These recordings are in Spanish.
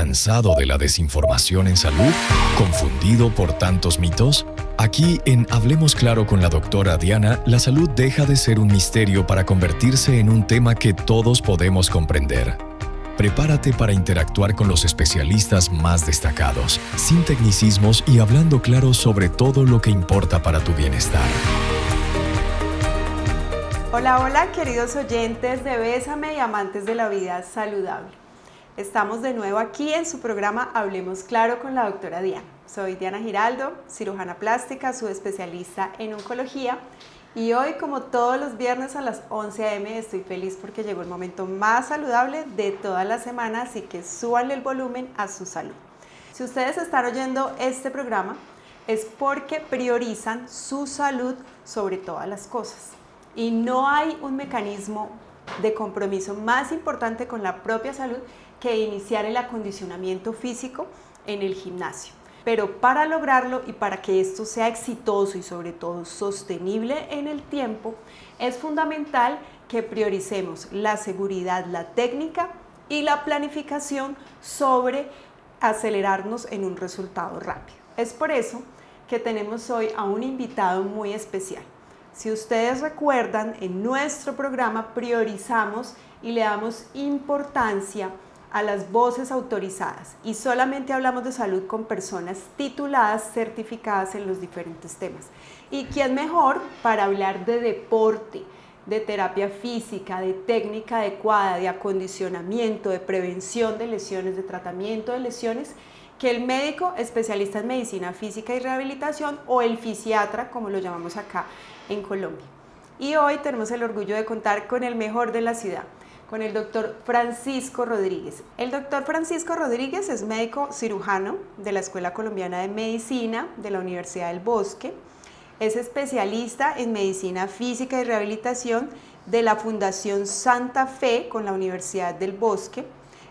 ¿Cansado de la desinformación en salud? ¿Confundido por tantos mitos? Aquí en Hablemos Claro con la doctora Diana, la salud deja de ser un misterio para convertirse en un tema que todos podemos comprender. Prepárate para interactuar con los especialistas más destacados, sin tecnicismos y hablando claro sobre todo lo que importa para tu bienestar. Hola, hola, queridos oyentes de Bésame y amantes de la vida saludable. Estamos de nuevo aquí en su programa Hablemos Claro con la doctora Diana. Soy Diana Giraldo, cirujana plástica, subespecialista en oncología, y hoy, como todos los viernes a las 11 a.m., estoy feliz porque llegó el momento más saludable de toda la semana, así que súbanle el volumen a su salud. Si ustedes están oyendo este programa, es porque priorizan su salud sobre todas las cosas. Y no hay un mecanismo de compromiso más importante con la propia salud que iniciar el acondicionamiento físico en el gimnasio. Pero para lograrlo y para que esto sea exitoso y sobre todo sostenible en el tiempo, es fundamental que prioricemos la seguridad, la técnica y la planificación sobre acelerarnos en un resultado rápido. Es por eso que tenemos hoy a un invitado muy especial. Si ustedes recuerdan, en nuestro programa priorizamos y le damos importancia a las voces autorizadas y solamente hablamos de salud con personas tituladas, certificadas en los diferentes temas. ¿Y quién mejor para hablar de deporte, de terapia física, de técnica adecuada, de acondicionamiento, de prevención de lesiones, de tratamiento de lesiones, que el médico especialista en medicina física y rehabilitación, o el fisiatra, como lo llamamos acá en Colombia? Y hoy tenemos el orgullo de contar con el mejor de la ciudad, con el doctor Francisco Rodríguez. El doctor Francisco Rodríguez es médico cirujano de la Escuela Colombiana de Medicina de la Universidad del Bosque. Es especialista en medicina física y rehabilitación de la Fundación Santa Fe con la Universidad del Bosque.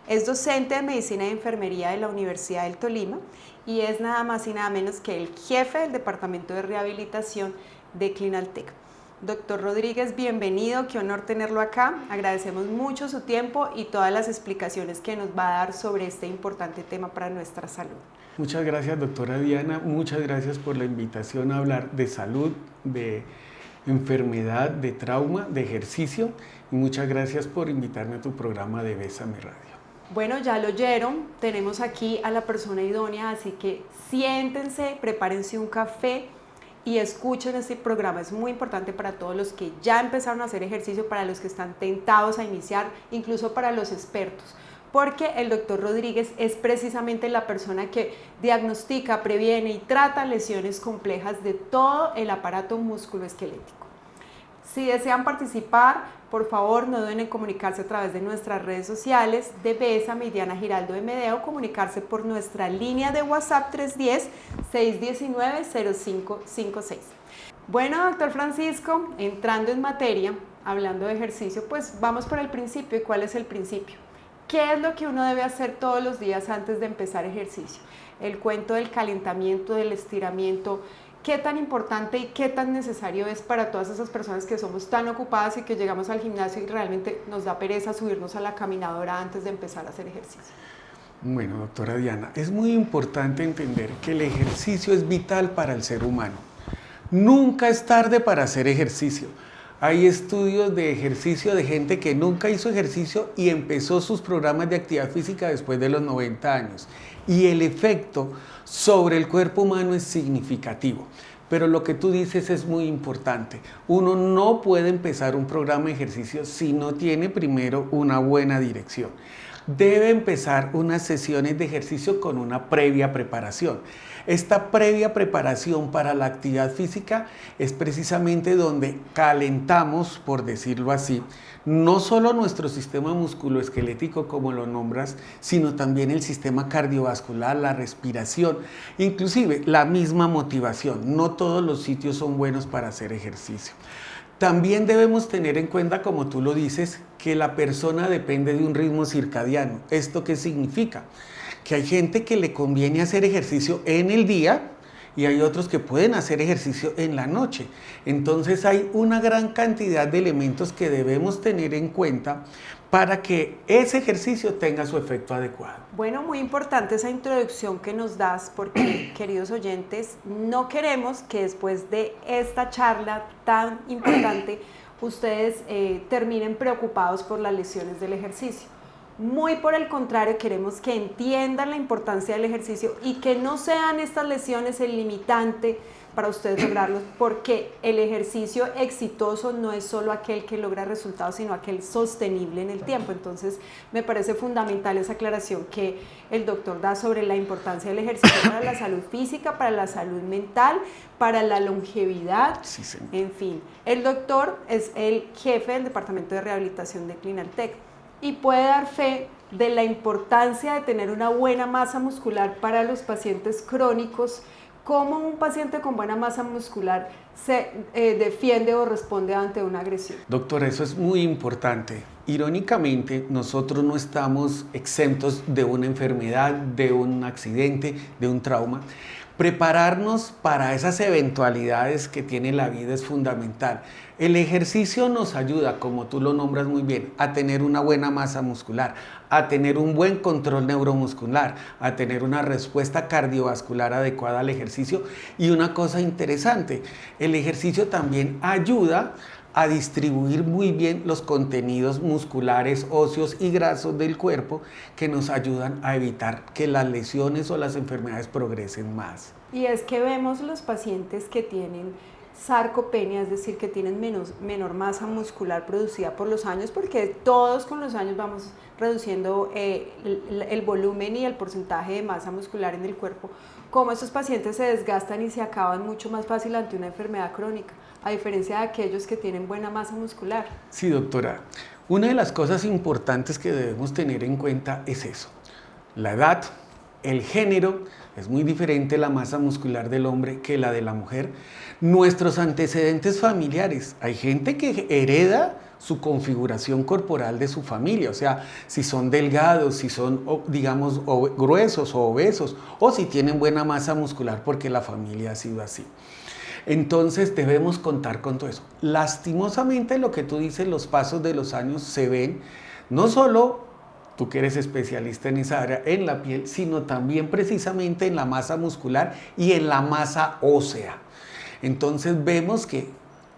Es docente de medicina y enfermería de la Universidad del Tolima y es nada más y nada menos que el jefe del departamento de rehabilitación de Clinaltec. Doctor Rodríguez, bienvenido, qué honor tenerlo acá. Agradecemos mucho su tiempo y todas las explicaciones que nos va a dar sobre este importante tema para nuestra salud. Muchas gracias, doctora Diana. Muchas gracias por la invitación a hablar de salud, de enfermedad, de trauma, de ejercicio. Y muchas gracias por invitarme a tu programa de Bésame Radio. Bueno, ya lo oyeron, tenemos aquí a la persona idónea, así que siéntense, prepárense un café y escuchen este programa. Es muy importante para todos los que ya empezaron a hacer ejercicio, para los que están tentados a iniciar, incluso para los expertos, porque el doctor Rodríguez es precisamente la persona que diagnostica, previene y trata lesiones complejas de todo el aparato musculoesquelético. Si desean participar, por favor, no duden en comunicarse a través de nuestras redes sociales de Bésame y Diana Giraldo MD, o comunicarse por nuestra línea de WhatsApp 310-619-0556. Bueno, doctor Francisco, entrando en materia, hablando de ejercicio, pues vamos por el principio. ¿Y cuál es el principio? ¿Qué es lo que uno debe hacer todos los días antes de empezar ejercicio? El cuento del calentamiento, del estiramiento, ¿qué tan importante y qué tan necesario es para todas esas personas que somos tan ocupadas y que llegamos al gimnasio y realmente nos da pereza subirnos a la caminadora antes de empezar a hacer ejercicio? Bueno, doctora Diana, es muy importante entender que el ejercicio es vital para el ser humano. Nunca es tarde para hacer ejercicio. Hay estudios de ejercicio de gente que nunca hizo ejercicio y empezó sus programas de actividad física después de los 90 años. Y el efecto sobre el cuerpo humano es significativo. Pero lo que tú dices es muy importante. Uno no puede empezar un programa de ejercicio si no tiene primero una buena dirección. Debe empezar unas sesiones de ejercicio con una previa preparación. Esta previa preparación para la actividad física es precisamente donde calentamos, por decirlo así, no solo nuestro sistema musculoesquelético, como lo nombras, sino también el sistema cardiovascular, la respiración, inclusive la misma motivación. No todos los sitios son buenos para hacer ejercicio. También debemos tener en cuenta, como tú lo dices, que la persona depende de un ritmo circadiano. ¿Esto qué significa? Que hay gente que le conviene hacer ejercicio en el día y hay otros que pueden hacer ejercicio en la noche. Entonces hay una gran cantidad de elementos que debemos tener en cuenta para que ese ejercicio tenga su efecto adecuado. Bueno, muy importante esa introducción que nos das porque, queridos oyentes, no queremos que después de esta charla tan importante ustedes terminen preocupados por las lesiones del ejercicio. Muy por el contrario, queremos que entiendan la importancia del ejercicio y que no sean estas lesiones el limitante para ustedes lograrlos, porque el ejercicio exitoso no es solo aquel que logra resultados, sino aquel sostenible en el tiempo. Entonces, me parece fundamental esa aclaración que el doctor da sobre la importancia del ejercicio para la salud física, para la salud mental, para la longevidad, Sí, señor. en fin. El doctor es el jefe del Departamento de Rehabilitación de Clinaltec y puede dar fe de la importancia de tener una buena masa muscular para los pacientes crónicos. ¿Cómo un paciente con buena masa muscular se defiende o responde ante una agresión? Doctora, eso es muy importante. Irónicamente, nosotros no estamos exentos de una enfermedad, de un accidente, de un trauma. Prepararnos para esas eventualidades que tiene la vida es fundamental. El ejercicio nos ayuda, como tú lo nombras muy bien, a tener una buena masa muscular, a tener un buen control neuromuscular, a tener una respuesta cardiovascular adecuada al ejercicio. Y una cosa interesante, el ejercicio también ayuda a distribuir muy bien los contenidos musculares, óseos y grasos del cuerpo que nos ayudan a evitar que las lesiones o las enfermedades progresen más. Y es que vemos los pacientes que tienen sarcopenia, es decir, que tienen menor masa muscular producida por los años, porque todos con los años vamos reduciendo el volumen y el porcentaje de masa muscular en el cuerpo, como estos pacientes se desgastan y se acaban mucho más fácil ante una enfermedad crónica, a diferencia de aquellos que tienen buena masa muscular. Sí, doctora. Una de las cosas importantes que debemos tener en cuenta es eso. La edad, el género, es muy diferente la masa muscular del hombre que la de la mujer. Nuestros antecedentes familiares. Hay gente que hereda su configuración corporal de su familia, o sea, si son delgados, si son, digamos, gruesos o obesos, o si tienen buena masa muscular porque la familia ha sido así. Entonces debemos contar con todo eso. Lastimosamente lo que tú dices, los pasos de los años se ven, no solo tú que eres especialista en esa área, en la piel, sino también precisamente en la masa muscular y en la masa ósea. Entonces vemos que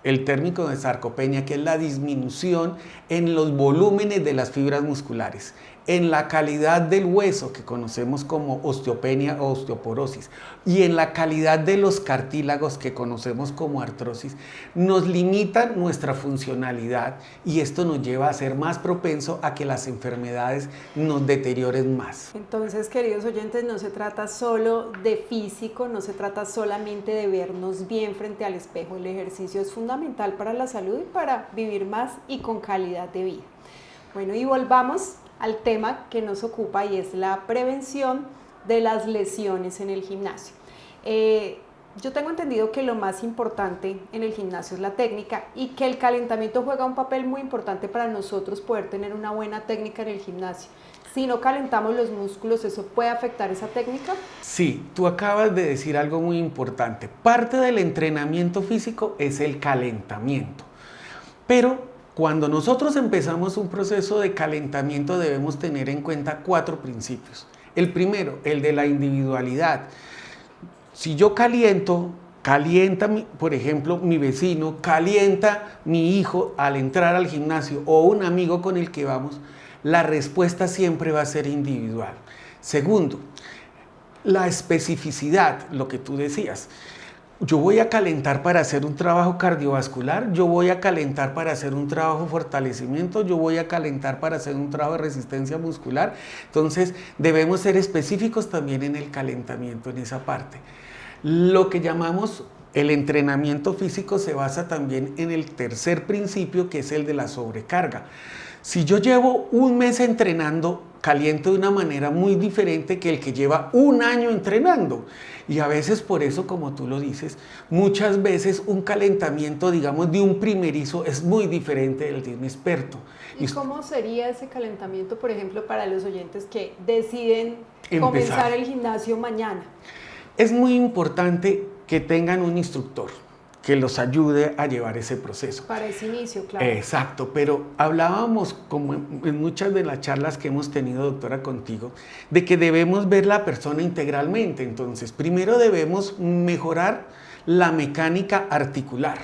el término de sarcopenia, que es la disminución en los volúmenes de las fibras musculares, en la calidad del hueso, que conocemos como osteopenia o osteoporosis, y en la calidad de los cartílagos, que conocemos como artrosis, nos limitan nuestra funcionalidad y esto nos lleva a ser más propenso a que las enfermedades nos deterioren más. Entonces, queridos oyentes, no se trata solo de físico, no se trata solamente de vernos bien frente al espejo. El ejercicio es fundamental para la salud y para vivir más y con calidad de vida. Bueno, y volvamos al tema que nos ocupa y es la prevención de las lesiones en el gimnasio. Yo tengo entendido que lo más importante en el gimnasio es la técnica y que el calentamiento juega un papel muy importante para nosotros poder tener una buena técnica en el gimnasio. Si no calentamos los músculos, ¿eso puede afectar esa técnica? Sí, tú acabas de decir algo muy importante. Parte del entrenamiento físico es el calentamiento, pero cuando nosotros empezamos un proceso de calentamiento debemos tener en cuenta 4 principios. El primero, el de la individualidad. Si yo calienta, por ejemplo, mi vecino, calienta mi hijo al entrar al gimnasio o un amigo con el que vamos, la respuesta siempre va a ser individual. Segundo, la especificidad, lo que tú decías. Yo voy a calentar para hacer un trabajo cardiovascular, yo voy a calentar para hacer un trabajo de fortalecimiento, yo voy a calentar para hacer un trabajo de resistencia muscular. Entonces debemos ser específicos también en el calentamiento, en esa parte. Lo que llamamos el entrenamiento físico se basa también en el tercer principio, que es el de la sobrecarga. Si yo llevo un mes entrenando, caliento de una manera muy diferente que el que lleva un año entrenando. Y a veces por eso, como tú lo dices, muchas veces un calentamiento, digamos, de un primerizo es muy diferente del de un experto. ¿Y cómo sería ese calentamiento, por ejemplo, para los oyentes que deciden comenzar el gimnasio mañana? Es muy importante que tengan un instructor que los ayude a llevar ese proceso. Para ese inicio, claro. Exacto, pero hablábamos, como en muchas de las charlas que hemos tenido, doctora, contigo, de que debemos ver la persona integralmente. Entonces, primero debemos mejorar la mecánica articular.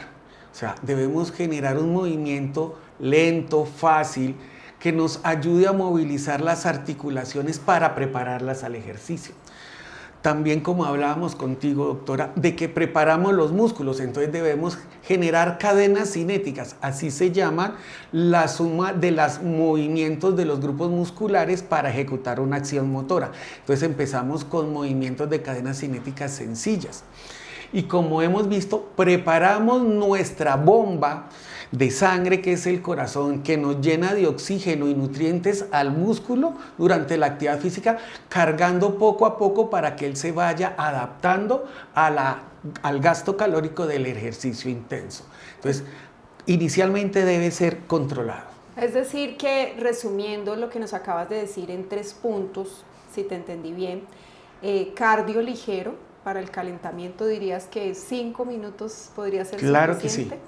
O sea, debemos generar un movimiento lento, fácil, que nos ayude a movilizar las articulaciones para prepararlas al ejercicio. También, como hablábamos contigo, doctora, de que preparamos los músculos, entonces debemos generar cadenas cinéticas, así se llaman la suma de los movimientos de los grupos musculares para ejecutar una acción motora. Entonces empezamos con movimientos de cadenas cinéticas sencillas. Y como hemos visto, preparamos nuestra bomba de sangre, que es el corazón, que nos llena de oxígeno y nutrientes al músculo durante la actividad física, cargando poco a poco para que él se vaya adaptando al gasto calórico del ejercicio intenso. Entonces, inicialmente debe ser controlado. Es decir que, resumiendo lo que nos acabas de decir en 3 puntos, si te entendí bien, cardio ligero para el calentamiento, dirías que 5 minutos podría ser claro suficiente. Que sí.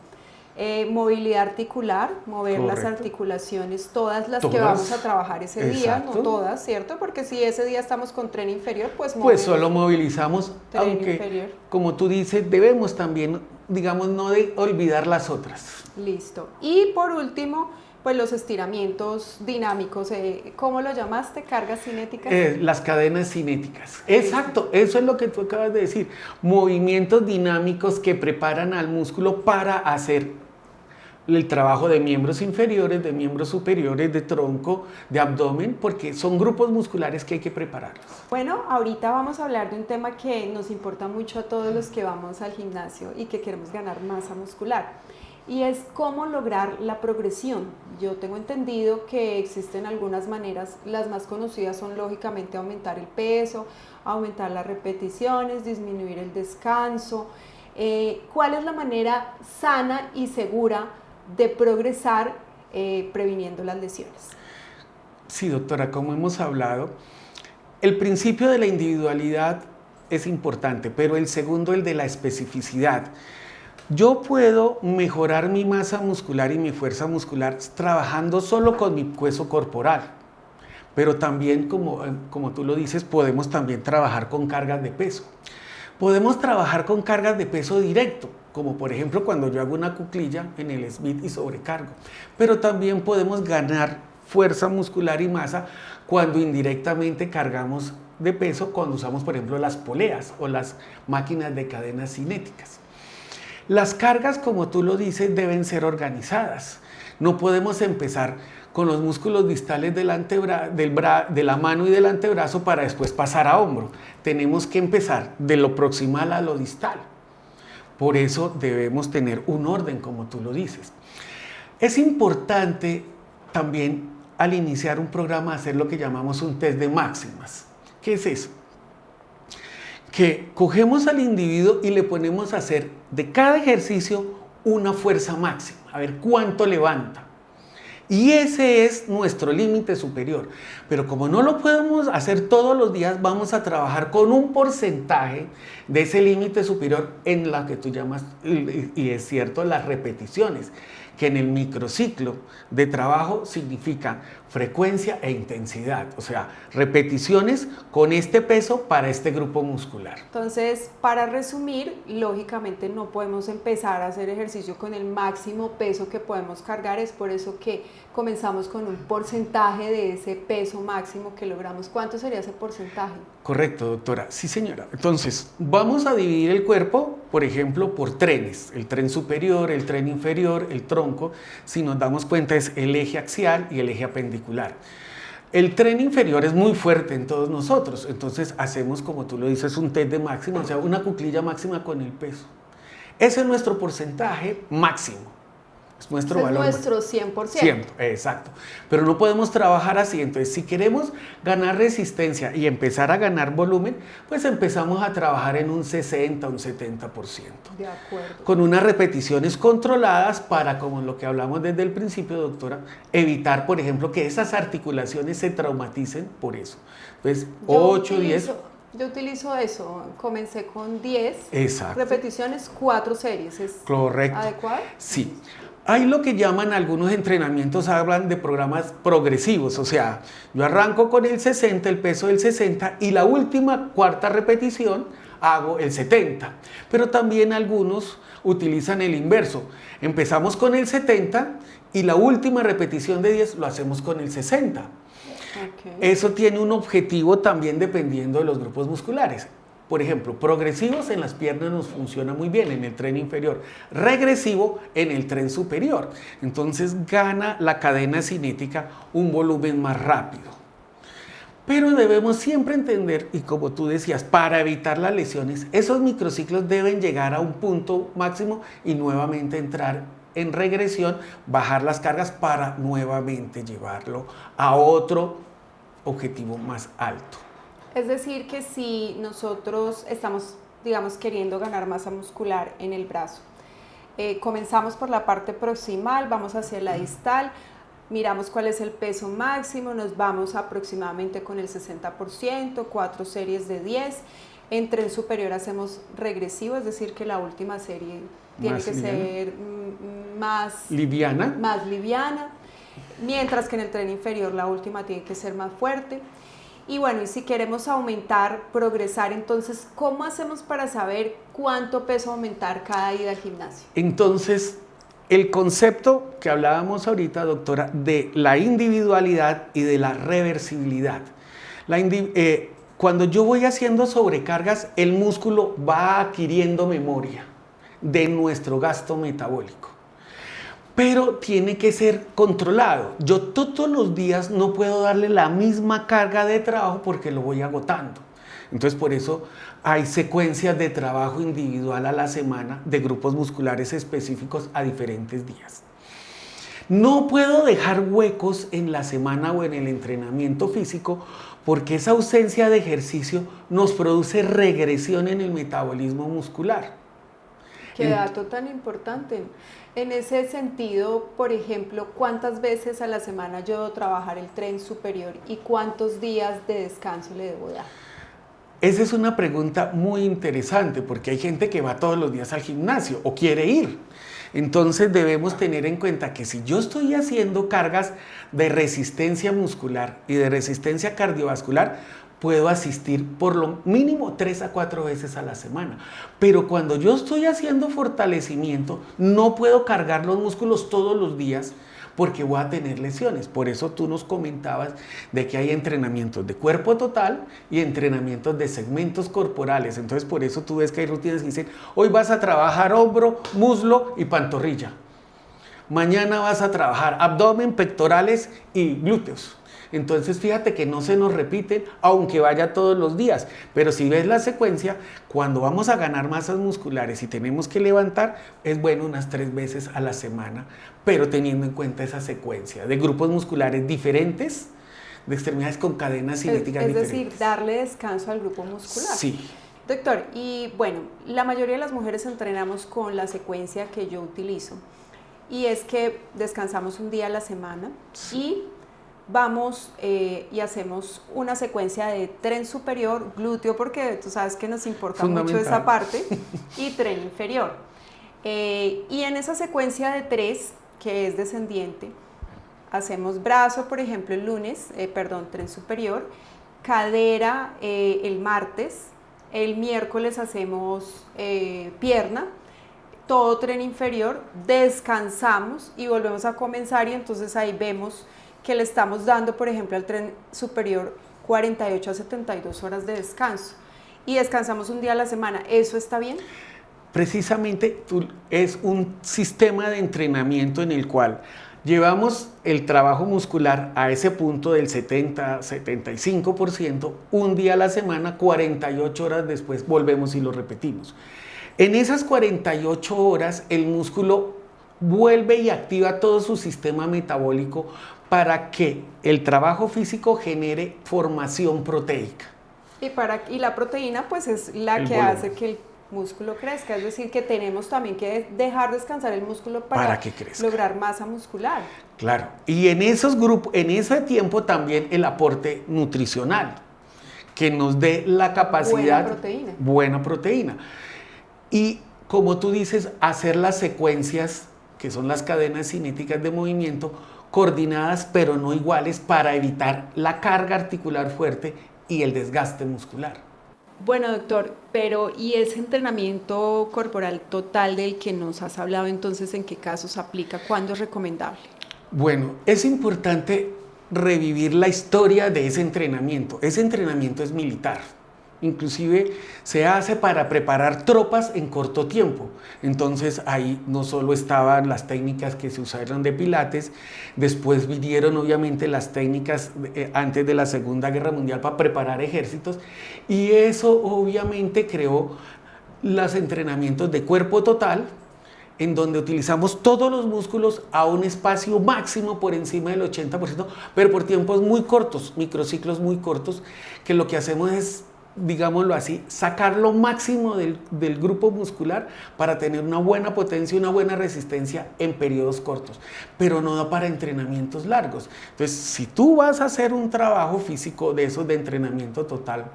Movilidad articular, mover correcto. Las articulaciones, todas las que vamos a trabajar ese día, no todas, ¿cierto? Porque si ese día estamos con tren inferior, pues solo movilizamos, aunque inferior. Como tú dices, debemos también, digamos, no de olvidar las otras. Listo. Y por último, pues los estiramientos dinámicos, ¿cómo lo llamaste? ¿Cargas cinéticas? Las cadenas cinéticas. Exacto, eso es lo que tú acabas de decir. Movimientos dinámicos que preparan al músculo para hacer el trabajo de miembros inferiores, de miembros superiores, de tronco, de abdomen, porque son grupos musculares que hay que prepararlos. Bueno, ahorita vamos a hablar de un tema que nos importa mucho a todos los que vamos al gimnasio y que queremos ganar masa muscular. Y es cómo lograr la progresión. Yo tengo entendido que existen algunas maneras, las más conocidas son lógicamente aumentar el peso, aumentar las repeticiones, disminuir el descanso. ¿Cuál es la manera sana y segura de progresar previniendo las lesiones? Sí, doctora, como hemos hablado, el principio de la individualidad es importante, pero el segundo, el de la especificidad. Yo puedo mejorar mi masa muscular y mi fuerza muscular trabajando solo con mi peso corporal, pero también, como tú lo dices, podemos también trabajar con cargas de peso. Podemos trabajar con cargas de peso directo, como por ejemplo cuando yo hago una cuclilla en el Smith y sobrecargo, pero también podemos ganar fuerza muscular y masa cuando indirectamente cargamos de peso, cuando usamos por ejemplo las poleas o las máquinas de cadenas cinéticas. Las cargas, como tú lo dices, deben ser organizadas. No podemos empezar con los músculos distales de la mano y del antebrazo para después pasar a hombro. Tenemos que empezar de lo proximal a lo distal. Por eso debemos tener un orden, como tú lo dices. Es importante también al iniciar un programa hacer lo que llamamos un test de máximas. ¿Qué es eso? Que cogemos al individuo y le ponemos a hacer de cada ejercicio una fuerza máxima, a ver cuánto levanta. Y ese es nuestro límite superior. Pero como no lo podemos hacer todos los días, vamos a trabajar con un porcentaje de ese límite superior en la que tú llamas, y es cierto, las repeticiones, que en el microciclo de trabajo significan frecuencia e intensidad, o sea, repeticiones con este peso para este grupo muscular. Entonces, para resumir, lógicamente no podemos empezar a hacer ejercicio con el máximo peso que podemos cargar, es por eso que comenzamos con un porcentaje de ese peso máximo que logramos. ¿Cuánto sería ese porcentaje? Correcto, doctora. Sí, señora. Entonces, vamos a dividir el cuerpo, por ejemplo, por trenes. El tren superior, el tren inferior, el tronco. Si nos damos cuenta, es el eje axial y el eje apendicular. El tren inferior es muy fuerte en todos nosotros. Entonces, hacemos, como tú lo dices, un test de máximo, o sea, una cuclilla máxima con el peso. Ese es nuestro porcentaje máximo. Es nuestro valor. Es nuestro 100%. 100, exacto. Pero no podemos trabajar así. Entonces, si queremos ganar resistencia y empezar a ganar volumen, pues empezamos a trabajar en un 60, un 70%. De acuerdo. Con unas repeticiones controladas para, como lo que hablamos desde el principio, doctora, evitar, por ejemplo, que esas articulaciones se traumaticen por eso. Entonces, 8, 10... Yo utilizo eso, comencé con 10 Exacto. repeticiones, 4 series. ¿Es correcto? adecuado? Sí. Hay lo que llaman algunos entrenamientos, hablan de programas progresivos, o sea, yo arranco con el 60, el peso del 60 y la última cuarta repetición hago el 70, pero también algunos utilizan el inverso, empezamos con el 70 y la última repetición de 10 lo hacemos con el 60. Okay. Eso tiene un objetivo también dependiendo de los grupos musculares. Por ejemplo, progresivos en las piernas nos funciona muy bien en el tren inferior, regresivo en el tren superior. Entonces gana la cadena cinética un volumen más rápido. Pero debemos siempre entender, y como tú decías, para evitar las lesiones, esos microciclos deben llegar a un punto máximo y nuevamente entrar en regresión, bajar las cargas para nuevamente llevarlo a otro objetivo más alto. Es decir, que si nosotros estamos, digamos, queriendo ganar masa muscular en el brazo, comenzamos por la parte proximal, vamos hacia la distal, miramos cuál es el peso máximo, nos vamos aproximadamente con el 60%, 4 series de 10, en tren superior hacemos regresivo, es decir, que la última serie tiene que ser más liviana, mientras que en el tren inferior la última tiene que ser más fuerte. Y bueno, y si queremos aumentar, progresar, entonces, ¿cómo hacemos para saber cuánto peso aumentar cada ida al gimnasio? Entonces, el concepto que hablábamos ahorita, doctora, de la individualidad y de la reversibilidad. Cuando yo voy haciendo sobrecargas, el músculo va adquiriendo memoria de nuestro gasto metabólico. Pero tiene que ser controlado. Yo todos los días no puedo darle la misma carga de trabajo porque lo voy agotando. Entonces, por eso hay secuencias de trabajo individual a la semana de grupos musculares específicos a diferentes días. No puedo dejar huecos en la semana o en el entrenamiento físico porque esa ausencia de ejercicio nos produce regresión en el metabolismo muscular. Qué dato tan importante. En ese sentido, por ejemplo, ¿cuántas veces a la semana yo debo trabajar el tren superior y cuántos días de descanso le debo dar? Esa es una pregunta muy interesante porque hay gente que va todos los días al gimnasio o quiere ir. Entonces debemos tener en cuenta que si yo estoy haciendo cargas de resistencia muscular y de resistencia cardiovascular, puedo asistir por lo mínimo 3 a 4 veces a la semana. Pero cuando yo estoy haciendo fortalecimiento, no puedo cargar los músculos todos los días porque voy a tener lesiones. Por eso tú nos comentabas de que hay entrenamientos de cuerpo total y entrenamientos de segmentos corporales. Entonces por eso tú ves que hay rutinas que dicen, hoy vas a trabajar hombro, muslo y pantorrilla. Mañana vas a trabajar abdomen, pectorales y glúteos. Entonces fíjate que no se nos repiten aunque vaya todos los días, pero si ves la secuencia, cuando vamos a ganar masas musculares y tenemos que levantar, es bueno unas 3 veces a la semana, pero teniendo en cuenta esa secuencia de grupos musculares diferentes, de extremidades con cadenas cinéticas diferentes. Es decir, darle descanso al grupo muscular. Sí. Doctor, y bueno, la mayoría de las mujeres entrenamos con la secuencia que yo utilizo, y es que descansamos un día a la semana y vamos y hacemos una secuencia de tren superior, glúteo, porque tú sabes que nos importa mucho esa parte, y tren inferior. Y en esa secuencia de 3, que es descendiente, hacemos brazo, por ejemplo, el lunes, tren superior, cadera el martes, el miércoles hacemos pierna, todo tren inferior, descansamos y volvemos a comenzar, y entonces ahí vemos que le estamos dando, por ejemplo, al tren superior 48 a 72 horas de descanso y descansamos un día a la semana. ¿Eso está bien? Precisamente es un sistema de entrenamiento en el cual llevamos el trabajo muscular a ese punto del 70-75%, un día a la semana, 48 horas después volvemos y lo repetimos. En esas 48 horas el músculo vuelve y activa todo su sistema metabólico para que el trabajo físico genere formación proteica. Y la proteína pues es la que hace que el músculo crezca, es decir, que tenemos también que dejar descansar el músculo para que crezca, lograr masa muscular. Claro, y en esos grupos, en ese tiempo también el aporte nutricional, que nos dé la capacidad. Buena proteína. Y como tú dices, hacer las secuencias, que son las cadenas cinéticas de movimiento, coordinadas pero no iguales para evitar la carga articular fuerte y el desgaste muscular. Bueno, doctor, pero ¿y ese entrenamiento corporal total del que nos has hablado, entonces en qué casos aplica? ¿Cuándo es recomendable? Bueno, es importante revivir la historia de ese entrenamiento. Ese entrenamiento es militar. Inclusive se hace para preparar tropas en corto tiempo. Entonces ahí no solo estaban las técnicas que se usaron de Pilates, después vinieron obviamente las técnicas antes de la Segunda Guerra Mundial para preparar ejércitos, y eso obviamente creó los entrenamientos de cuerpo total, en donde utilizamos todos los músculos a un espacio máximo por encima del 80%, pero por tiempos muy cortos, microciclos muy cortos, que lo que hacemos es, digámoslo así, sacar lo máximo del grupo muscular para tener una buena potencia y una buena resistencia en periodos cortos, pero no da para entrenamientos largos. Entonces, si tú vas a hacer un trabajo físico de esos de entrenamiento total,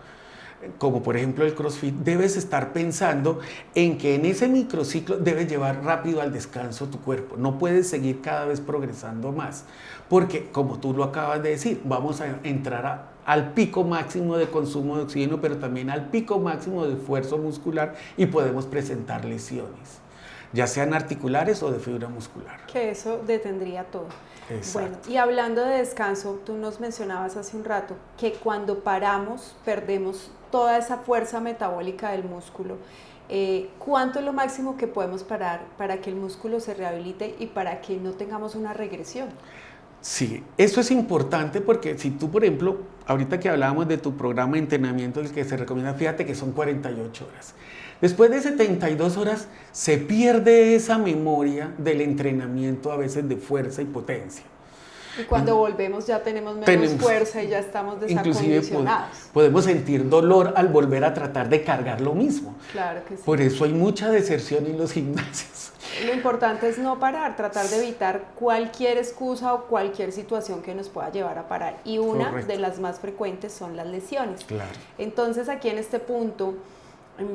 como por ejemplo el CrossFit, debes estar pensando en que en ese microciclo debes llevar rápido al descanso tu cuerpo. No puedes seguir cada vez progresando más, porque como tú lo acabas de decir, vamos a entrar al pico máximo de consumo de oxígeno, pero también al pico máximo de esfuerzo muscular, y podemos presentar lesiones, ya sean articulares o de fibra muscular. Que eso detendría todo. Exacto. Bueno, y hablando de descanso, tú nos mencionabas hace un rato que cuando paramos perdemos toda esa fuerza metabólica del músculo. ¿Cuánto es lo máximo que podemos parar para que el músculo se rehabilite y para que no tengamos una regresión? Sí, eso es importante porque si tú, por ejemplo, ahorita que hablábamos de tu programa de entrenamiento, el que se recomienda, fíjate que son 48 horas. Después de 72 horas se pierde esa memoria del entrenamiento, a veces de fuerza y potencia. Y cuando volvemos ya tenemos menos fuerza y ya estamos desacondicionados. Inclusive podemos sentir dolor al volver a tratar de cargar lo mismo. Claro que sí. Por eso hay mucha deserción en los gimnasios. Lo importante es no parar, tratar de evitar cualquier excusa o cualquier situación que nos pueda llevar a parar. Y una de las más frecuentes son las lesiones. Claro. Entonces aquí en este punto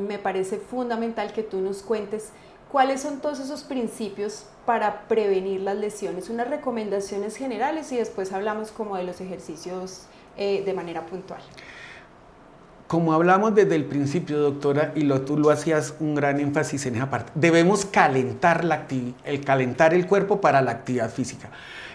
me parece fundamental que tú nos cuentes cuáles son todos esos principios para prevenir las lesiones, unas recomendaciones generales, y después hablamos como de los ejercicios de manera puntual. Como hablamos desde el principio, doctora, y tú lo hacías un gran énfasis en esa parte, debemos calentar el cuerpo para la actividad física.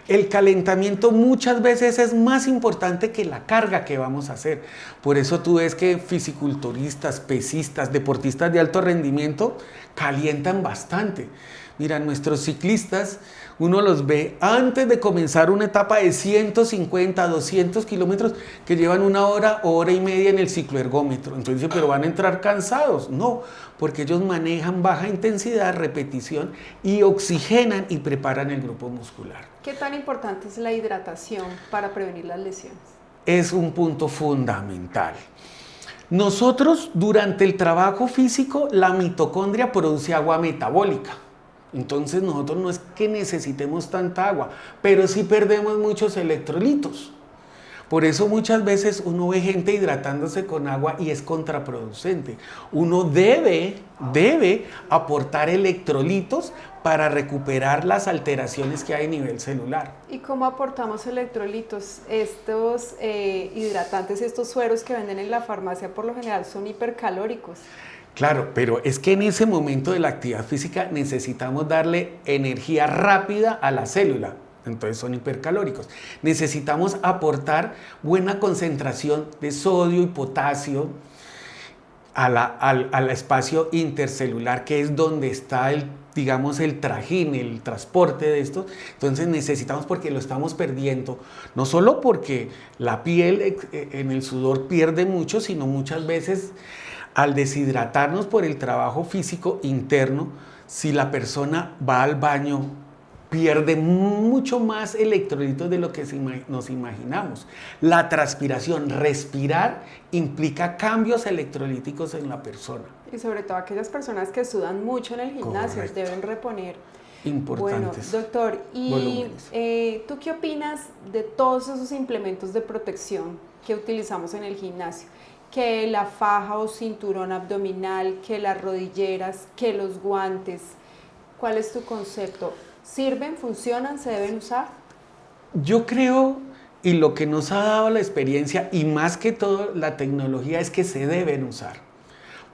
El calentamiento muchas veces es más importante que la carga que vamos a hacer. Por eso tú ves que fisiculturistas, pesistas, deportistas de alto rendimiento calientan bastante. Mira, nuestros ciclistas, uno los ve antes de comenzar una etapa de 150, 200 kilómetros, que llevan 1 hora o hora y media en el cicloergómetro. Entonces, pero van a entrar cansados. No, porque ellos manejan baja intensidad, repetición, y oxigenan y preparan el grupo muscular. ¿Qué tan importante es la hidratación para prevenir las lesiones? Es un punto fundamental. Nosotros, durante el trabajo físico, la mitocondria produce agua metabólica. Entonces nosotros no es que necesitemos tanta agua, pero sí perdemos muchos electrolitos. Por eso muchas veces uno ve gente hidratándose con agua y es contraproducente. Uno debe aportar electrolitos para recuperar las alteraciones que hay a nivel celular. ¿Y cómo aportamos electrolitos? Estos hidratantes, estos sueros que venden en la farmacia por lo general son hipercalóricos. Claro, pero es que en ese momento de la actividad física necesitamos darle energía rápida a la célula, entonces son hipercalóricos. Necesitamos aportar buena concentración de sodio y potasio al espacio intercelular, que es donde está el trajín, el transporte de estos. Entonces necesitamos, porque lo estamos perdiendo, no solo porque la piel en el sudor pierde mucho, sino muchas veces al deshidratarnos por el trabajo físico interno, si la persona va al baño, pierde mucho más electrolitos de lo que nos imaginamos. La transpiración, respirar, implica cambios electrolíticos en la persona. Y sobre todo aquellas personas que sudan mucho en el gimnasio, correcto, deben reponer. Importantes. Bueno, doctor, ¿y tú qué opinas de todos esos implementos de protección que utilizamos en el gimnasio? que la faja o cinturón abdominal, que las rodilleras, que los guantes. ¿Cuál es tu concepto? ¿Sirven, funcionan, se deben usar? Yo creo, y lo que nos ha dado la experiencia y más que todo la tecnología, es que se deben usar.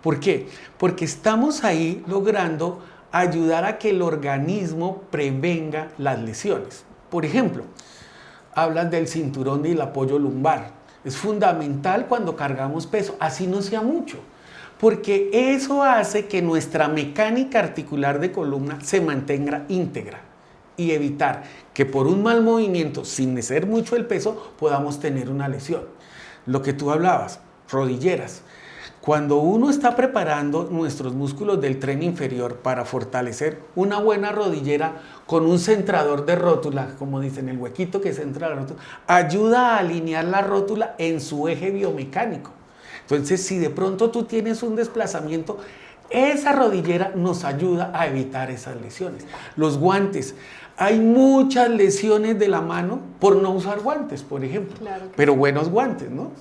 ¿Por qué? Porque estamos ahí logrando ayudar a que el organismo prevenga las lesiones. Por ejemplo, hablas del cinturón y el apoyo lumbar. Es fundamental cuando cargamos peso, así no sea mucho, porque eso hace que nuestra mecánica articular de columna se mantenga íntegra y evitar que por un mal movimiento, sin hacer mucho el peso, podamos tener una lesión. Lo que tú hablabas, rodilleras. Cuando uno está preparando nuestros músculos del tren inferior para fortalecer una buena rodillera con un centrador de rótula, como dicen, el huequito que centra la rótula, ayuda a alinear la rótula en su eje biomecánico. Entonces, si de pronto tú tienes un desplazamiento, esa rodillera nos ayuda a evitar esas lesiones. Los guantes. Hay muchas lesiones de la mano por no usar guantes, por ejemplo. Claro, pero buenos guantes, ¿no?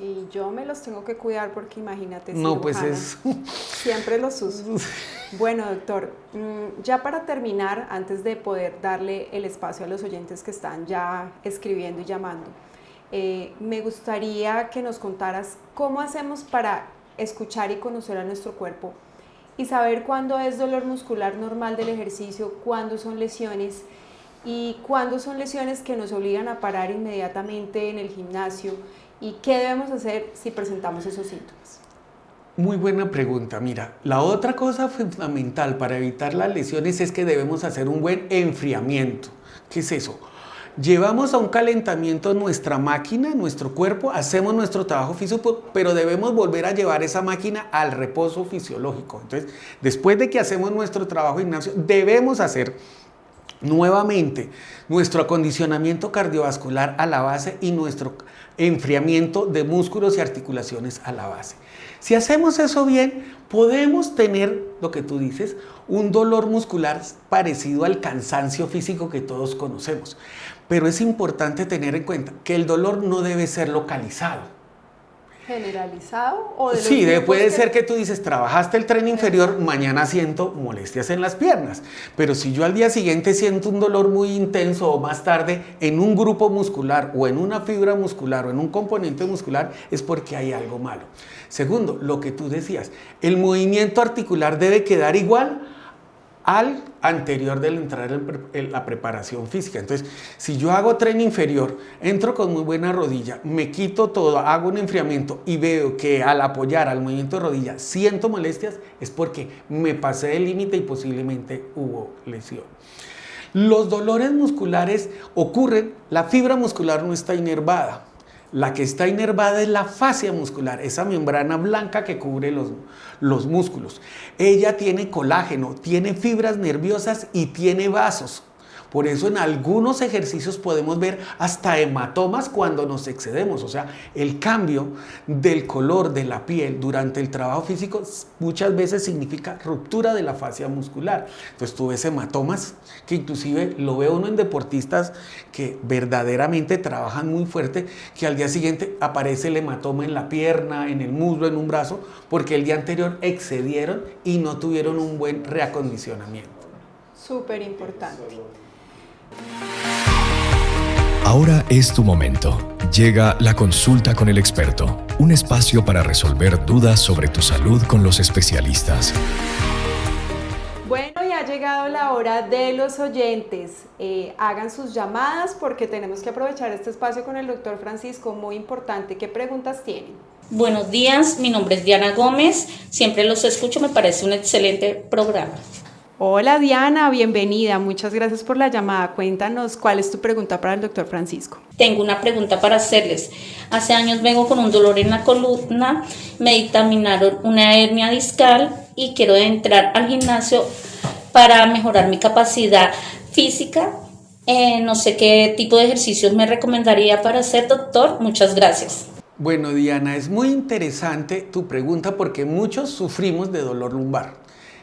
Y yo me los tengo que cuidar porque imagínate, no, pues es... siempre los uso. Bueno, doctor, ya para terminar, antes de poder darle el espacio a los oyentes que están ya escribiendo y llamando, me gustaría que nos contaras cómo hacemos para escuchar y conocer a nuestro cuerpo y saber cuándo es dolor muscular normal del ejercicio, cuándo son lesiones y cuándo son lesiones que nos obligan a parar inmediatamente en el gimnasio. ¿Y qué debemos hacer si presentamos esos síntomas? Muy buena pregunta. Mira, la otra cosa fundamental para evitar las lesiones es que debemos hacer un buen enfriamiento. ¿Qué es eso? Llevamos a un calentamiento nuestra máquina, nuestro cuerpo, hacemos nuestro trabajo físico, pero debemos volver a llevar esa máquina al reposo fisiológico. Entonces, después de que hacemos nuestro trabajo gimnasio, debemos hacer nuevamente nuestro acondicionamiento cardiovascular a la base y nuestro enfriamiento de músculos y articulaciones a la base. Si hacemos eso bien, podemos tener, lo que tú dices, un dolor muscular parecido al cansancio físico que todos conocemos. Pero es importante tener en cuenta que el dolor no debe ser localizado. ¿Generalizado? ¿O de los sí, puede ser que tú dices, trabajaste el tren inferior, mañana siento molestias en las piernas, pero si yo al día siguiente siento un dolor muy intenso o más tarde en un grupo muscular o en una fibra muscular o en un componente muscular, es porque hay algo malo. Segundo, lo que tú decías, el movimiento articular debe quedar igual al anterior de entrar en la preparación física. Entonces, si yo hago tren inferior, entro con muy buena rodilla, me quito todo, hago un enfriamiento y veo que al apoyar al movimiento de rodilla siento molestias, es porque me pasé del límite y posiblemente hubo lesión. Los dolores musculares ocurren, la fibra muscular no está inervada. La que está inervada es la fascia muscular, esa membrana blanca que cubre los músculos. Ella tiene colágeno, tiene fibras nerviosas y tiene vasos. Por eso en algunos ejercicios podemos ver hasta hematomas cuando nos excedemos. O sea, el cambio del color de la piel durante el trabajo físico muchas veces significa ruptura de la fascia muscular. Entonces tú ves hematomas que inclusive lo ve uno en deportistas que verdaderamente trabajan muy fuerte, que al día siguiente aparece el hematoma en la pierna, en el muslo, en un brazo, porque el día anterior excedieron y no tuvieron un buen reacondicionamiento. Súper importante. Ahora es tu momento. Llega la consulta con el experto, un espacio para resolver dudas sobre tu salud con los especialistas. Bueno, y ha llegado la hora de los oyentes. Hagan sus llamadas porque tenemos que aprovechar este espacio con el doctor Francisco, muy importante. ¿Qué preguntas tienen? Buenos días, mi nombre es Diana Gómez, siempre los escucho, me parece un excelente programa. Hola Diana, bienvenida, muchas gracias por la llamada. Cuéntanos, ¿cuál es tu pregunta para el doctor Francisco? Tengo una pregunta para hacerles. Hace años vengo con un dolor en la columna, me dictaminaron una hernia discal y quiero entrar al gimnasio para mejorar mi capacidad física. No sé qué tipo de ejercicios me recomendaría para hacer, doctor. Muchas gracias. Bueno, Diana, es muy interesante tu pregunta porque muchos sufrimos de dolor lumbar.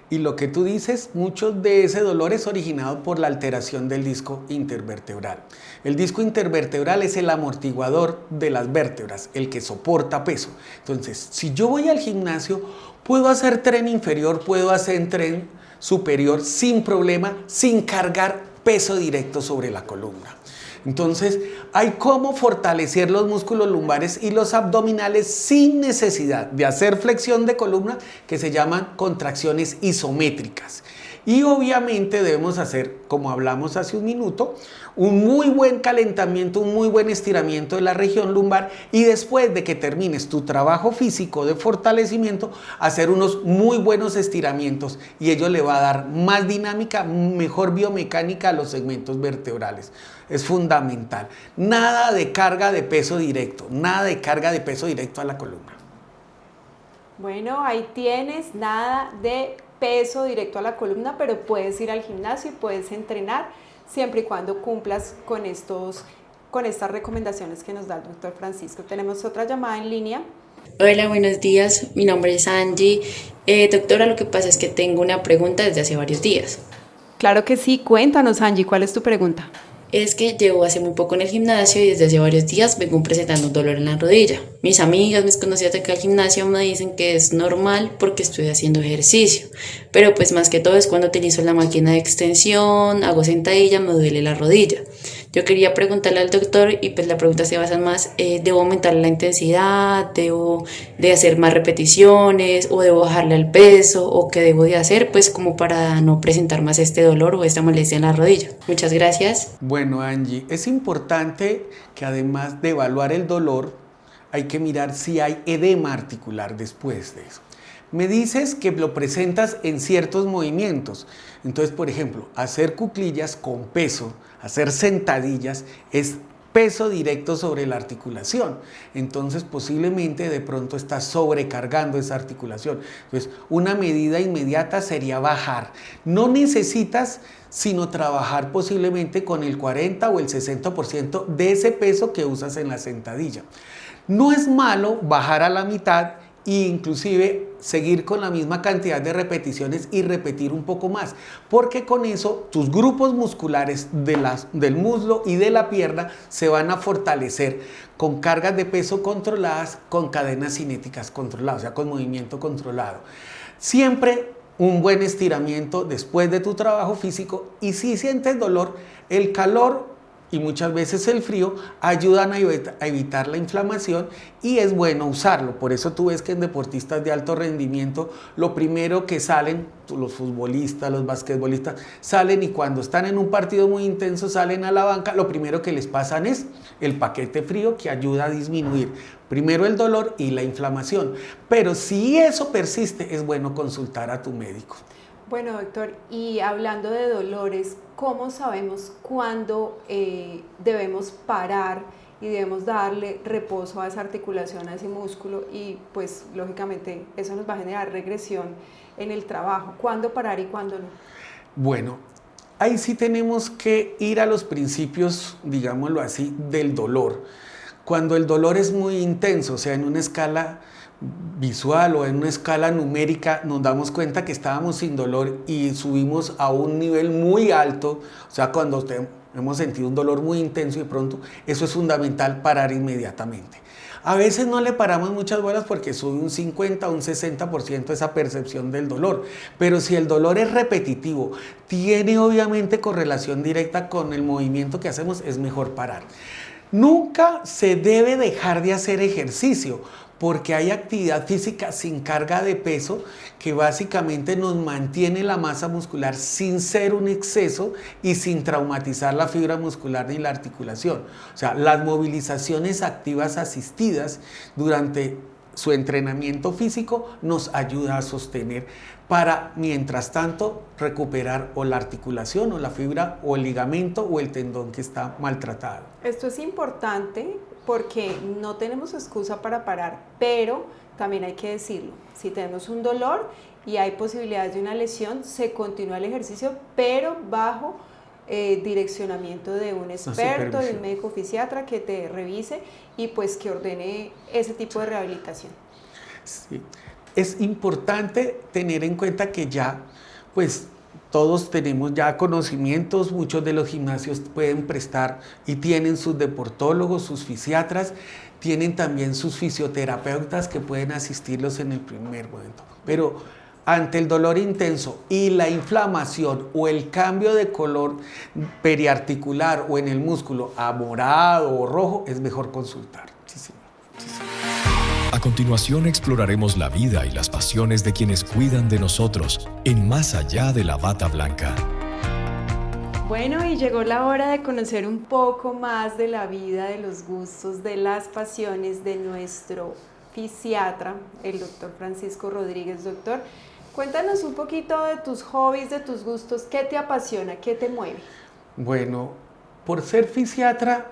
Y lo que tú dices, muchos de ese dolor es originado por la alteración del disco intervertebral. El disco intervertebral es el amortiguador de las vértebras, el que soporta peso. Entonces, si yo voy al gimnasio, puedo hacer tren inferior, puedo hacer tren superior sin problema, sin cargar peso directo sobre la columna. Entonces, hay cómo fortalecer los músculos lumbares y los abdominales sin necesidad de hacer flexión de columna, que se llaman contracciones isométricas. Y obviamente debemos hacer, como hablamos hace un minuto, un muy buen calentamiento, un muy buen estiramiento de la región lumbar, y después de que termines tu trabajo físico de fortalecimiento, hacer unos muy buenos estiramientos, y ello le va a dar más dinámica, mejor biomecánica a los segmentos vertebrales. Es fundamental. Nada de carga de peso directo, nada de carga de peso directo a la columna. Bueno, ahí tienes, nada de peso directo a la columna, pero puedes ir al gimnasio y puedes entrenar siempre y cuando cumplas con estas recomendaciones que nos da el doctor Francisco. Tenemos otra llamada en línea. Hola, buenos días. Mi nombre es Angie. Doctora, lo que pasa es que tengo una pregunta desde hace varios días. Claro que sí, cuéntanos, Angie, ¿cuál es tu pregunta? Es que llevo hace muy poco en el gimnasio y desde hace varios días vengo presentando un dolor en la rodilla. Mis amigas, mis conocidas de acá al gimnasio me dicen que es normal porque estoy haciendo ejercicio. Pero pues más que todo es cuando utilizo la máquina de extensión, hago sentadilla, me duele la rodilla. Yo quería preguntarle al doctor y pues la pregunta se basa más, ¿debo aumentar la intensidad? ¿Debo de hacer más repeticiones? ¿O debo bajarle al peso? ¿O qué debo de hacer? Pues como para no presentar más este dolor o esta molestia en la rodilla. Muchas gracias. Bueno, Angie, es importante que además de evaluar el dolor, hay que mirar si hay edema articular después de eso. Me dices que lo presentas en ciertos movimientos. Entonces, por ejemplo, hacer cuclillas con peso, hacer sentadillas, es peso directo sobre la articulación. Entonces, posiblemente de pronto estás sobrecargando esa articulación. Entonces, una medida inmediata sería bajar. No necesitas sino trabajar posiblemente con el 40 o el 60% de ese peso que usas en la sentadilla. No es malo bajar a la mitad e inclusive seguir con la misma cantidad de repeticiones y repetir un poco más, porque con eso tus grupos musculares del muslo y de la pierna se van a fortalecer con cargas de peso controladas, con cadenas cinéticas controladas, o sea, con movimiento controlado. Siempre un buen estiramiento después de tu trabajo físico, y si sientes dolor, el calor y muchas veces el frío ayudan a evitar la inflamación y es bueno usarlo. Por eso tú ves que en deportistas de alto rendimiento lo primero que salen, los futbolistas, los basquetbolistas, salen y cuando están en un partido muy intenso salen a la banca, lo primero que les pasan es el paquete frío que ayuda a disminuir primero el dolor y la inflamación. Pero si eso persiste, es bueno consultar a tu médico. Bueno, doctor, y hablando de dolores, ¿cómo sabemos cuándo debemos parar y debemos darle reposo a esa articulación, a ese músculo? Y pues lógicamente eso nos va a generar regresión en el trabajo. ¿Cuándo parar y cuándo no? Bueno, ahí sí tenemos que ir a los principios, digámoslo así, del dolor. Cuando el dolor es muy intenso, o sea, en una escala visual o en una escala numérica, nos damos cuenta que estábamos sin dolor y subimos a un nivel muy alto, o sea, cuando hemos sentido un dolor muy intenso y pronto, eso es fundamental, parar inmediatamente. A veces no le paramos muchas bolas porque sube un 50 o un 60% esa percepción del dolor, pero si el dolor es repetitivo, tiene obviamente correlación directa con el movimiento que hacemos, es mejor parar. Nunca se debe dejar de hacer ejercicio, porque hay actividad física sin carga de peso que básicamente nos mantiene la masa muscular sin ser un exceso y sin traumatizar la fibra muscular ni la articulación. O sea, las movilizaciones activas asistidas durante su entrenamiento físico nos ayuda a sostener para, mientras tanto, recuperar o la articulación o la fibra o el ligamento o el tendón que está maltratado. Esto es importante porque no tenemos excusa para parar, pero también hay que decirlo. Si tenemos un dolor y hay posibilidades de una lesión, se continúa el ejercicio, pero bajo direccionamiento de un experto, de un médico fisiatra que te revise y pues que ordene ese tipo de rehabilitación. Sí. es importante tener en cuenta que ya, pues, todos tenemos ya conocimientos, muchos de los gimnasios pueden prestar y tienen sus deportólogos, sus fisiatras, tienen también sus fisioterapeutas que pueden asistirlos en el primer momento. Pero ante el dolor intenso y la inflamación o el cambio de color periarticular o en el músculo a morado o rojo, es mejor consultar. Sí, señor. Sí, señor. A continuación exploraremos la vida y las pasiones de quienes cuidan de nosotros en Más allá de la bata blanca. Bueno, y llegó la hora de conocer un poco más de la vida, de los gustos, de las pasiones de nuestro fisiatra, el doctor Francisco Rodríguez. Doctor, cuéntanos un poquito de tus hobbies, de tus gustos, ¿qué te apasiona, qué te mueve? Bueno, por ser fisiatra,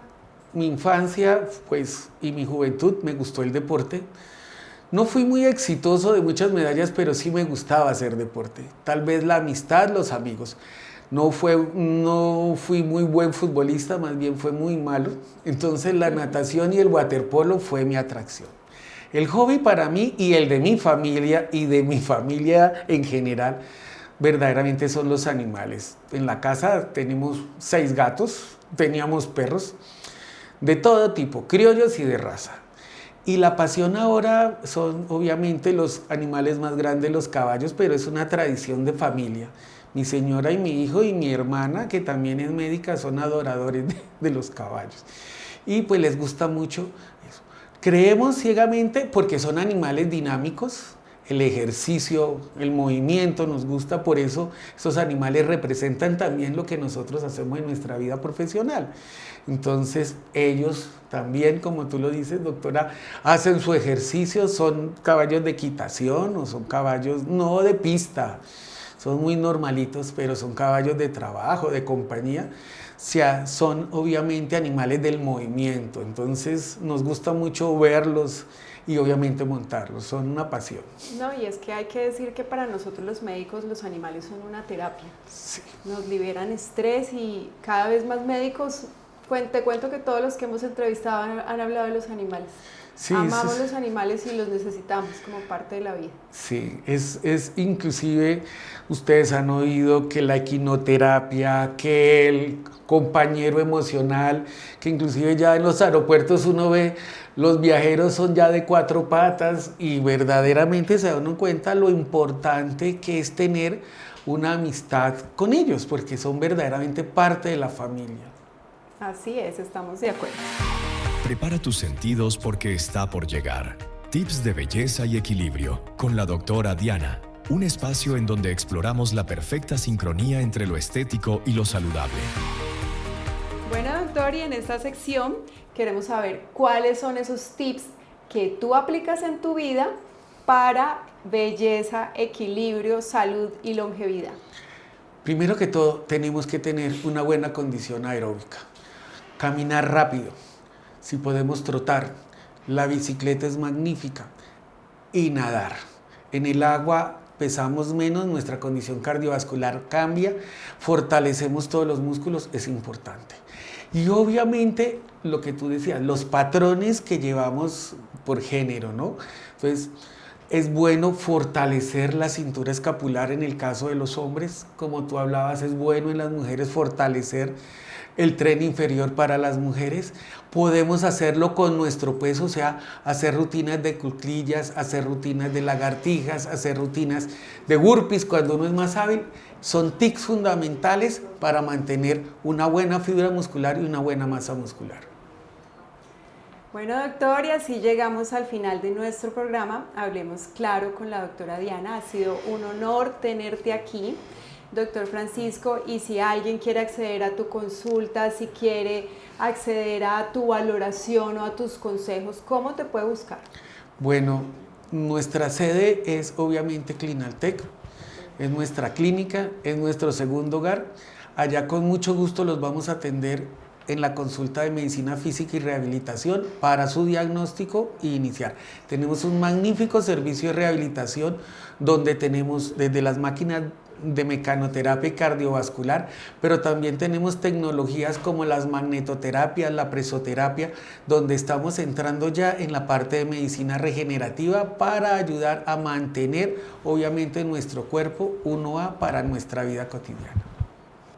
mi infancia pues, y mi juventud me gustó el deporte. No fui muy exitoso de muchas medallas, pero sí me gustaba hacer deporte. Tal vez la amistad, los amigos. No fui muy buen futbolista, más bien fue muy malo. Entonces la natación y el waterpolo fue mi atracción. El hobby para mí y el de mi familia y de mi familia en general, verdaderamente son los animales. En la casa tenemos 6 gatos, teníamos perros de todo tipo, criollos y de raza. Y la pasión ahora son obviamente los animales más grandes, los caballos, pero es una tradición de familia. Mi señora y mi hijo y mi hermana, que también es médica, son adoradores de los caballos. Y pues les gusta mucho eso. Creemos ciegamente porque son animales dinámicos, el ejercicio, el movimiento nos gusta, por eso esos animales representan también lo que nosotros hacemos en nuestra vida profesional. Entonces ellos también, como tú lo dices, doctora, hacen su ejercicio, son caballos de equitación o son caballos no de pista, son muy normalitos, pero son caballos de trabajo, de compañía. O sea, son obviamente animales del movimiento, entonces nos gusta mucho verlos y obviamente montarlos, son una pasión. No, y es que hay que decir que para nosotros los médicos los animales son una terapia. Sí. Nos liberan estrés y cada vez más médicos, te cuento que todos los que hemos entrevistado han hablado de los animales. Sí, amamos los animales y los necesitamos como parte de la vida. Sí, es inclusive, ustedes han oído que la equinoterapia, que el compañero emocional, que inclusive ya en los aeropuertos uno ve, los viajeros son ya de 4 patas y verdaderamente se da uno cuenta lo importante que es tener una amistad con ellos, porque son verdaderamente parte de la familia. Así es, estamos de acuerdo. Prepara tus sentidos porque está por llegar. Tips de belleza y equilibrio con la doctora Diana. Un espacio en donde exploramos la perfecta sincronía entre lo estético y lo saludable. Bueno, doctor, y en esta sección queremos saber cuáles son esos tips que tú aplicas en tu vida para belleza, equilibrio, salud y longevidad. Primero que todo, tenemos que tener una buena condición aeróbica. Caminar rápido. Si podemos trotar, la bicicleta es magnífica, y nadar. En el agua pesamos menos, nuestra condición cardiovascular cambia, fortalecemos todos los músculos, es importante. Y obviamente, lo que tú decías, los patrones que llevamos por género, ¿no? Entonces, es bueno fortalecer la cintura escapular en el caso de los hombres, como tú hablabas, es bueno en las mujeres fortalecer el tren inferior para las mujeres. Podemos hacerlo con nuestro peso, o sea, hacer rutinas de cuclillas, hacer rutinas de lagartijas, hacer rutinas de burpees cuando uno es más hábil. Son tics fundamentales para mantener una buena fibra muscular y una buena masa muscular. Bueno, doctor, y así llegamos al final de nuestro programa. Hablemos claro con la doctora Diana. Ha sido un honor tenerte aquí. Doctor Francisco, y si alguien quiere acceder a tu consulta, si quiere acceder a tu valoración o a tus consejos, ¿cómo te puede buscar? Bueno, nuestra sede es obviamente Clinaltec, es nuestra clínica, es nuestro segundo hogar. Allá con mucho gusto los vamos a atender en la consulta de medicina física y rehabilitación para su diagnóstico e iniciar. Tenemos un magnífico servicio de rehabilitación donde tenemos desde las máquinas de mecanoterapia y cardiovascular, pero también tenemos tecnologías como las magnetoterapias, la presoterapia, donde estamos entrando ya en la parte de medicina regenerativa para ayudar a mantener obviamente nuestro cuerpo 1A para nuestra vida cotidiana.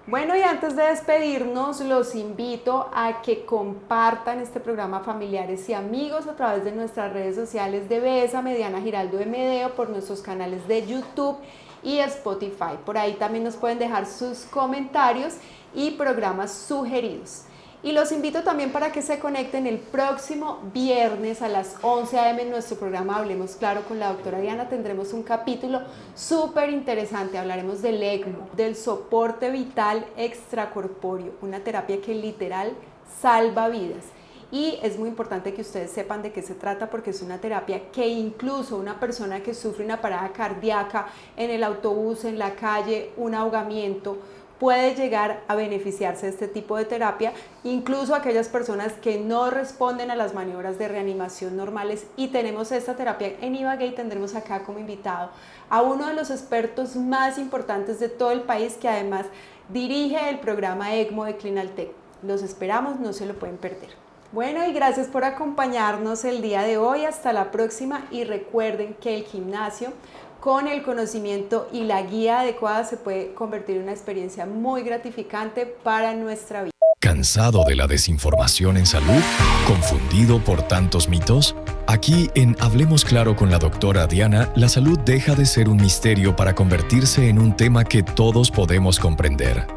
Bueno, y antes de despedirnos, los invito a que compartan este programa a familiares y amigos a través de nuestras redes sociales de Bésame, Diana Giraldo MD, o por nuestros canales de YouTube y Spotify. Por ahí también nos pueden dejar sus comentarios y programas sugeridos. Y los invito también para que se conecten el próximo viernes a las 11 a.m. en nuestro programa Hablemos Claro con la doctora Diana. Tendremos un capítulo súper interesante. Hablaremos del ECMO, del soporte vital extracorpóreo, una terapia que literal salva vidas. Y es muy importante que ustedes sepan de qué se trata, porque es una terapia que incluso una persona que sufre una parada cardíaca en el autobús, en la calle, un ahogamiento, puede llegar a beneficiarse de este tipo de terapia, incluso aquellas personas que no responden a las maniobras de reanimación normales. Y tenemos esta terapia en Ibagué y tendremos acá como invitado a uno de los expertos más importantes de todo el país, que además dirige el programa ECMO de Clinaltech. Los esperamos, no se lo pueden perder. Bueno, y gracias por acompañarnos el día de hoy. Hasta la próxima, y recuerden que el gimnasio, con el conocimiento y la guía adecuada, se puede convertir en una experiencia muy gratificante para nuestra vida. ¿Cansado de la desinformación en salud? ¿Confundido por tantos mitos? Aquí en Hablemos Claro con la doctora Diana, la salud deja de ser un misterio para convertirse en un tema que todos podemos comprender.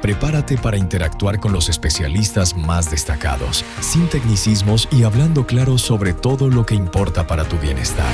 Prepárate para interactuar con los especialistas más destacados, sin tecnicismos y hablando claro sobre todo lo que importa para tu bienestar.